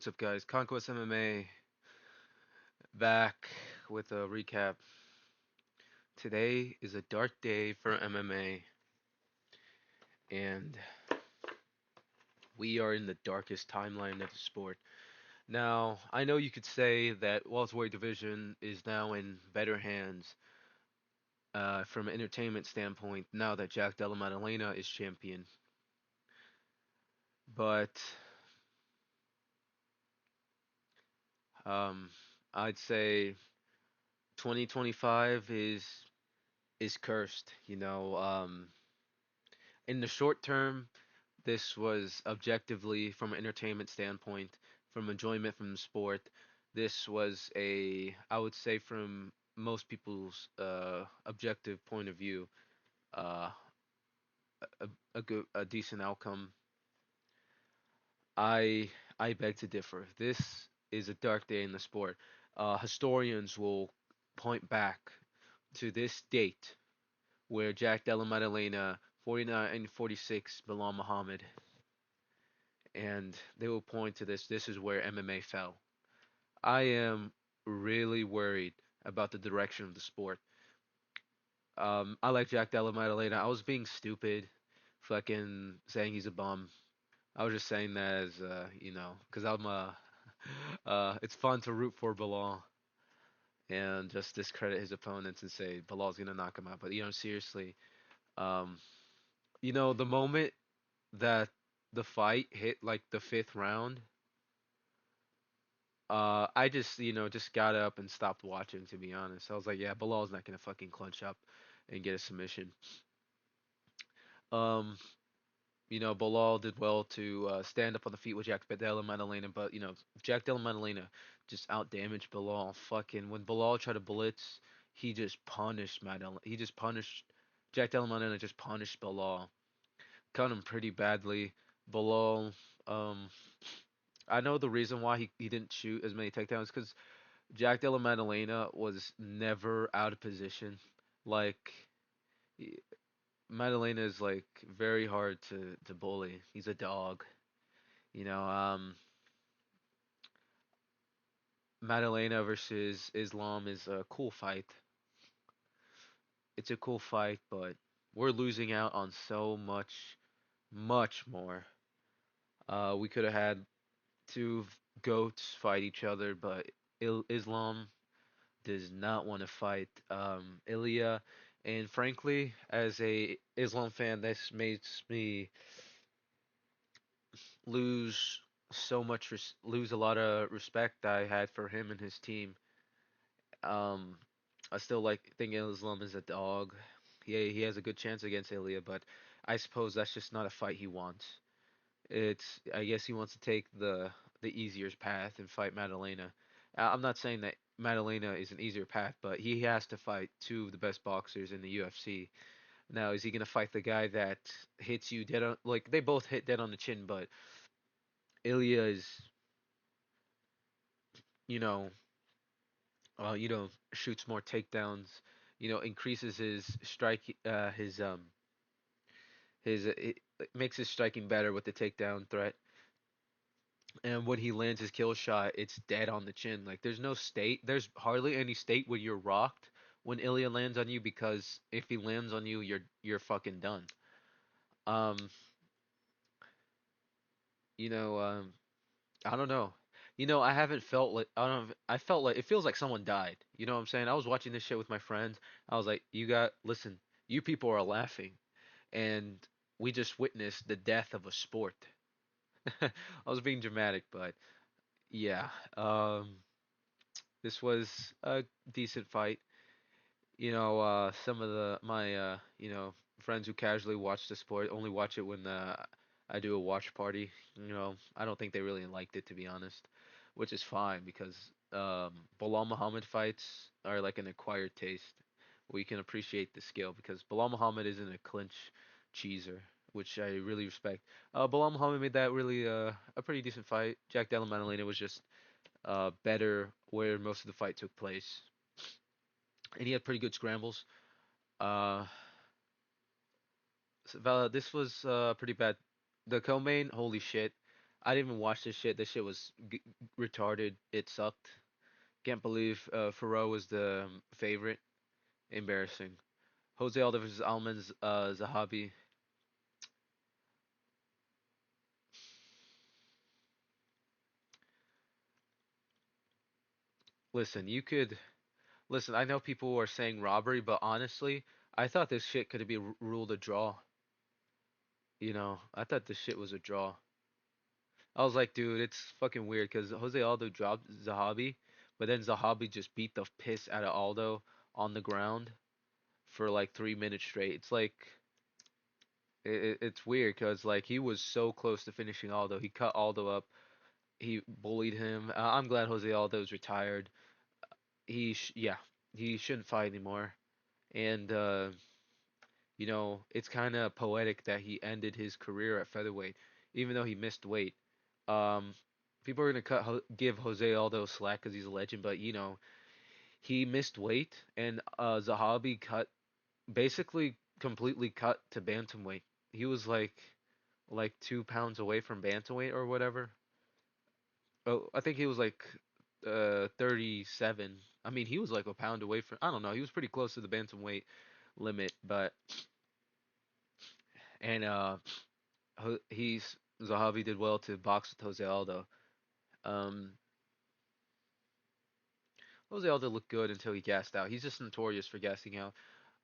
What's up, guys? Conquest MMA back with a recap. Today is a dark day for MMA, and we are in the darkest timeline of the sport. Now, I know you could say that welterweight division is now in better hands from an entertainment standpoint now that Jack Della Maddalena is champion, but um, I'd say 2025 is cursed. In the short term, this was objectively, from an entertainment standpoint, from enjoyment from the sport, this was I would say, from most people's objective point of view, uh, a decent outcome. I I beg to differ. This is a dark day in the sport. Historians will point back to this date where Jack Della Maddalena, 49 and 46, Belal Muhammad, and they will point to this. This is where MMA fell. I am really worried about the direction of the sport. I like Jack Della Maddalena. I was being stupid, fucking saying he's a bum. I was just saying that as because it's fun to root for Belal and just discredit his opponents and say Belal's gonna knock him out. But seriously, um, the moment that the fight hit like the fifth round, I just, just got up and stopped watching, to be honest. I was like, yeah, Bilal's not gonna fucking clinch up and get a submission. Um, Bilal did well to stand up on the feet with Jack Della Maddalena, but Jack Della Maddalena just outdamaged Bilal. Fucking when Bilal tried to blitz, he just punished Maddalena. He just punished Jack Della Maddalena. Just punished Bilal, cut him pretty badly. Bilal, um, I know the reason why he didn't shoot as many takedowns because Jack Della Maddalena was never out of position. Like y- Maddalena is like very hard to bully. He's a dog. You know, um Maddalena versus Islam is a cool fight. It's a cool fight, but we're losing out on so much more. We could have had two goats fight each other, but Islam does not want to fight Ilya. And frankly, as a Islam fan, this makes me lose lose a lot of respect I had for him and his team. Um, I still think Islam is a dog. He has a good chance against Ilya, but I suppose that's just not a fight he wants. I guess he wants to take the easier path and fight Madalena. I'm not saying that Madalena is an easier path, but he has to fight two of the best boxers in the UFC. Now, is he gonna fight the guy that hits you dead on, like they both hit dead on the chin, but Ilya is, you know, shoots more takedowns, increases his strike, it makes his striking better with the takedown threat. And when he lands his kill shot, it's dead on the chin. Like there's hardly any state where you're rocked when Ilya lands on you because if he lands on you, you're fucking done. Um, you know, I don't know. I haven't felt like I don't. I felt like it feels like someone died. You know what I'm saying? I was watching this shit with my friends. I was like, listen, you people are laughing, and we just witnessed the death of a sport. I was being dramatic, but yeah. This was a decent fight. Some of my friends who casually watch the sport only watch it when I do a watch party. I don't think they really liked it, to be honest, which is fine because Bilal Muhammad fights are like an acquired taste. We can appreciate the skill because Bilal Muhammad isn't a clinch cheeser, which I really respect. Bilal Muhammad made that really a pretty decent fight. Jack Della Maddalena was just better where most of the fight took place, and he had pretty good scrambles. Uh, this was pretty bad. The co-main, holy shit! I didn't even watch this shit. This shit was retarded. It sucked. Can't believe Ferro was the favorite. Embarrassing. Jose Aldo versus Alman Zahabi. Listen, you could listen. I know people are saying robbery, but honestly, I thought this shit could be ruled a draw. I thought this shit was a draw. I was like, dude, it's fucking weird because Jose Aldo dropped Zahabi, but then Zahabi just beat the piss out of Aldo on the ground for like 3 minutes straight. It's like it's weird because like he was so close to finishing Aldo. He cut Aldo up. He bullied him. I'm glad Jose Aldo's retired. Yeah, he shouldn't fight anymore. And it's kind of poetic that he ended his career at featherweight, even though he missed weight. Um, People are gonna give Jose Aldo slack because he's a legend, but he missed weight, and Zahabi cut basically completely cut to bantamweight. He was like 2 pounds away from bantamweight or whatever. Oh, I think he was like 37. I mean, he was like a pound away from. I don't know. He was pretty close to the bantamweight limit, but and he's Zahavi did well to box with Jose Aldo. Um, Jose Aldo looked good until he gassed out. He's just notorious for gassing out.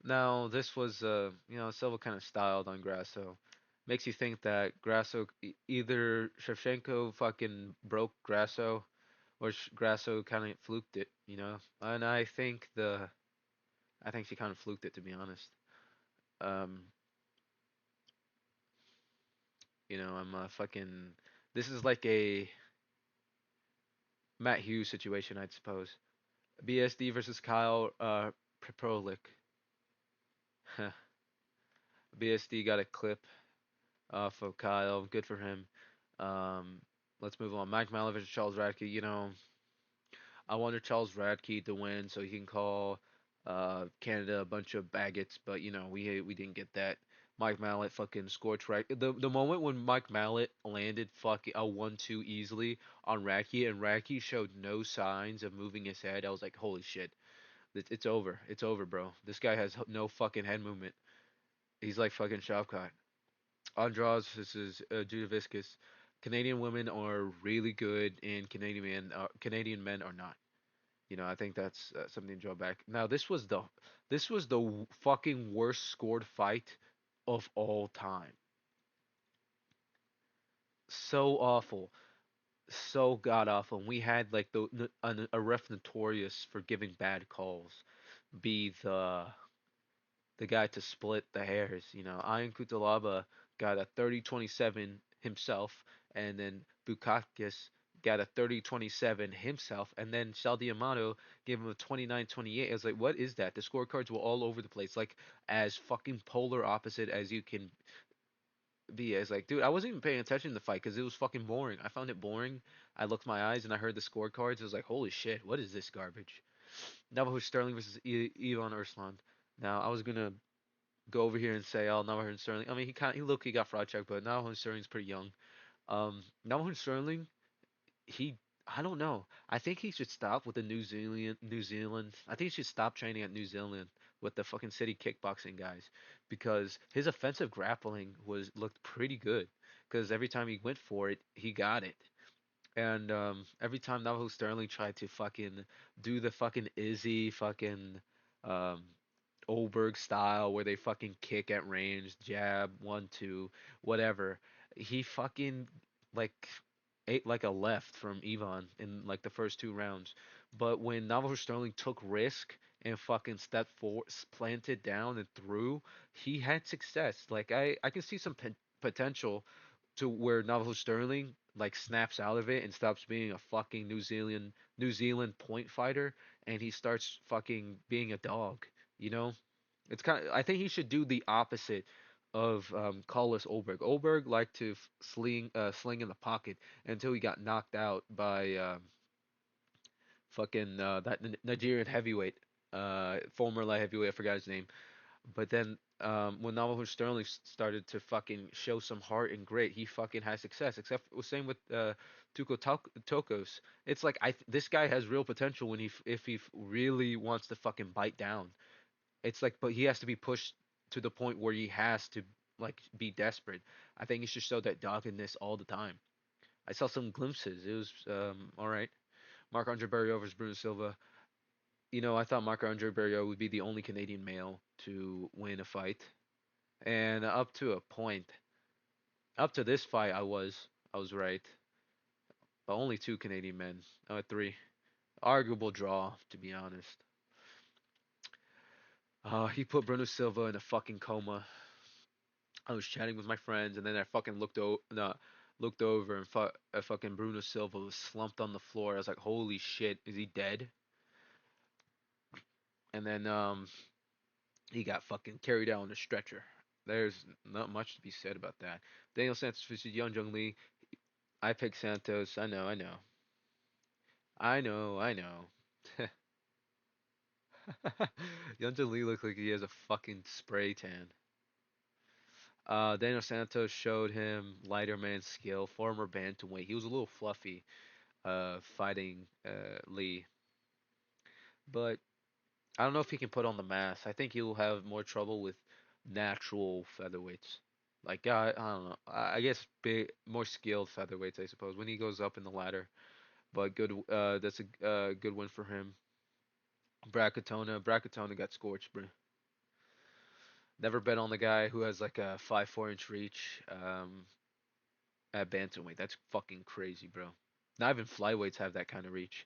Now, this was, Silva kind of styled on Grasso. Makes you think that Grasso, either Shevchenko fucking broke Grasso or Grasso kind of fluked it, And I think she kind of fluked it to be honest. Um, I'm fucking. This is like a Matt Hughes situation, I'd suppose. BSD versus Kyle Prolik. BSD got a clip for Kyle. Good for him. Um, let's move on. Mike Malin versus Charles Radke. I wanted Charles Radke to win so he can call Canada a bunch of baggots, but we didn't get that. Mike Mallet fucking scorched Radke. The moment when Mike Mallet landed fucking a 1-2 easily on Radke and Radke showed no signs of moving his head, I was like, holy shit, it's over. It's over, bro. This guy has no fucking head movement. He's like fucking Shavkat. Andrade versus Judoviscus. Canadian women are really good, and Canadian men are not. I think that's something to draw back. Now, this was the fucking worst scored fight of all time. So awful, so god awful. And we had like a ref notorious for giving bad calls. Be the guy to split the hairs. Ian Kutalaba got a 30-27 himself, and then Bukakis got a 30-27 himself, and then Saldiamato gave him a 29-28. I was like, what is that? The scorecards were all over the place, like as fucking polar opposite as you can be. I was like, dude, I wasn't even paying attention to the fight because it was fucking boring. I found it boring. I looked my eyes and I heard the scorecards. I was like, holy shit, what is this garbage? Navajo Sterling versus Ivan Ursland. Now, I was gonna go over here and say, oh, Namahu Sterling. I mean, he got fraud checked, but Namahu Sterling's pretty young. Namahu Sterling, he, I don't know. I think he should stop with the New Zealand. I think he should stop training at New Zealand with the fucking city kickboxing guys because his offensive grappling looked pretty good. Because every time he went for it, he got it. And every time Navajo Sterling tried to fucking do the fucking Izzy fucking um, Oberg style where they fucking kick at range, jab, 1-2, whatever. He fucking like ate like a left from Ivan in like the first 2 rounds. But when Navajo Sterling took risk and fucking stepped forward, planted down and threw, he had success. Like I can see some potential to where Navajo Sterling like snaps out of it and stops being a fucking New Zealand point fighter and he starts fucking being a dog. You know, it's kind of. I think he should do the opposite of Carlos Oberg. Oberg liked to sling in the pocket until he got knocked out by fucking that Nigerian heavyweight, former light heavyweight. I forgot his name. But then when Navajo Sterling started to fucking show some heart and grit, he fucking had success. Except same with Tokos. It's like this guy has real potential when if he really wants to fucking bite down. It's like, but he has to be pushed to the point where he has to like be desperate. I think he should show that doggedness all the time. I saw some glimpses. It was all right. Marc Andre Barrios versus Bruno Silva. I thought Marc Andre Barrios would be the only Canadian male to win a fight, and up to a point, up to this fight, I was right, but only two Canadian men, three, arguable draw to be honest. He put Bruno Silva in a fucking coma. I was chatting with my friends, and then I fucking looked over, and fucking Bruno Silva was slumped on the floor. I was like, holy shit, is he dead? And then he got fucking carried out on a stretcher. There's not much to be said about that. Daniel Santos versus Young Jung Lee. I picked Santos. I know, I know. I know, I know. Young Jung Lee looks like he has a fucking spray tan. Daniel Santos showed him lighter man skill, former bantamweight. He was a little fluffy, fighting Lee, but I don't know if he can put on the mass. I think he'll have more trouble with natural featherweights. Like I don't know. I guess big, more skilled featherweights, I suppose, when he goes up in the ladder. But good. That's a good win for him. Bracatona got scorched, bro. Never bet on the guy who has like a 5'4" reach at bantamweight. That's fucking crazy, bro. Not even flyweights have that kind of reach.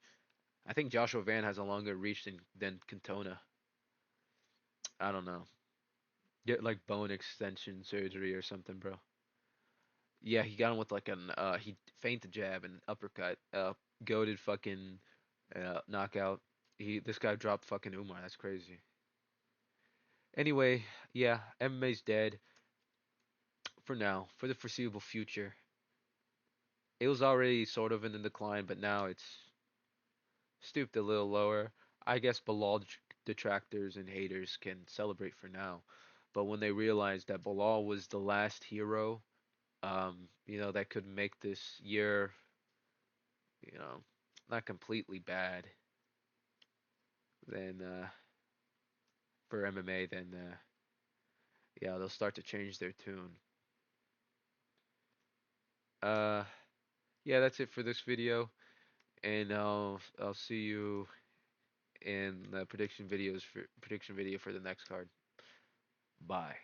I think Joshua Van has a longer reach than Cantona. I don't know. Get like bone extension surgery or something, bro. Yeah, he got him with like he feinted jab and uppercut. Goaded fucking knockout. This guy dropped fucking Umar. That's crazy. Anyway, yeah, MMA's dead for now, for the foreseeable future. It was already sort of in the decline, but now it's stooped a little lower. I guess Belal detractors and haters can celebrate for now, but when they realize that Belal was the last hero, that could make this year, you know, not completely bad, then for MMA, then yeah, they'll start to change their tune. Uh, yeah, that's it for this video, and I'll see you in the prediction video for the next card. Bye.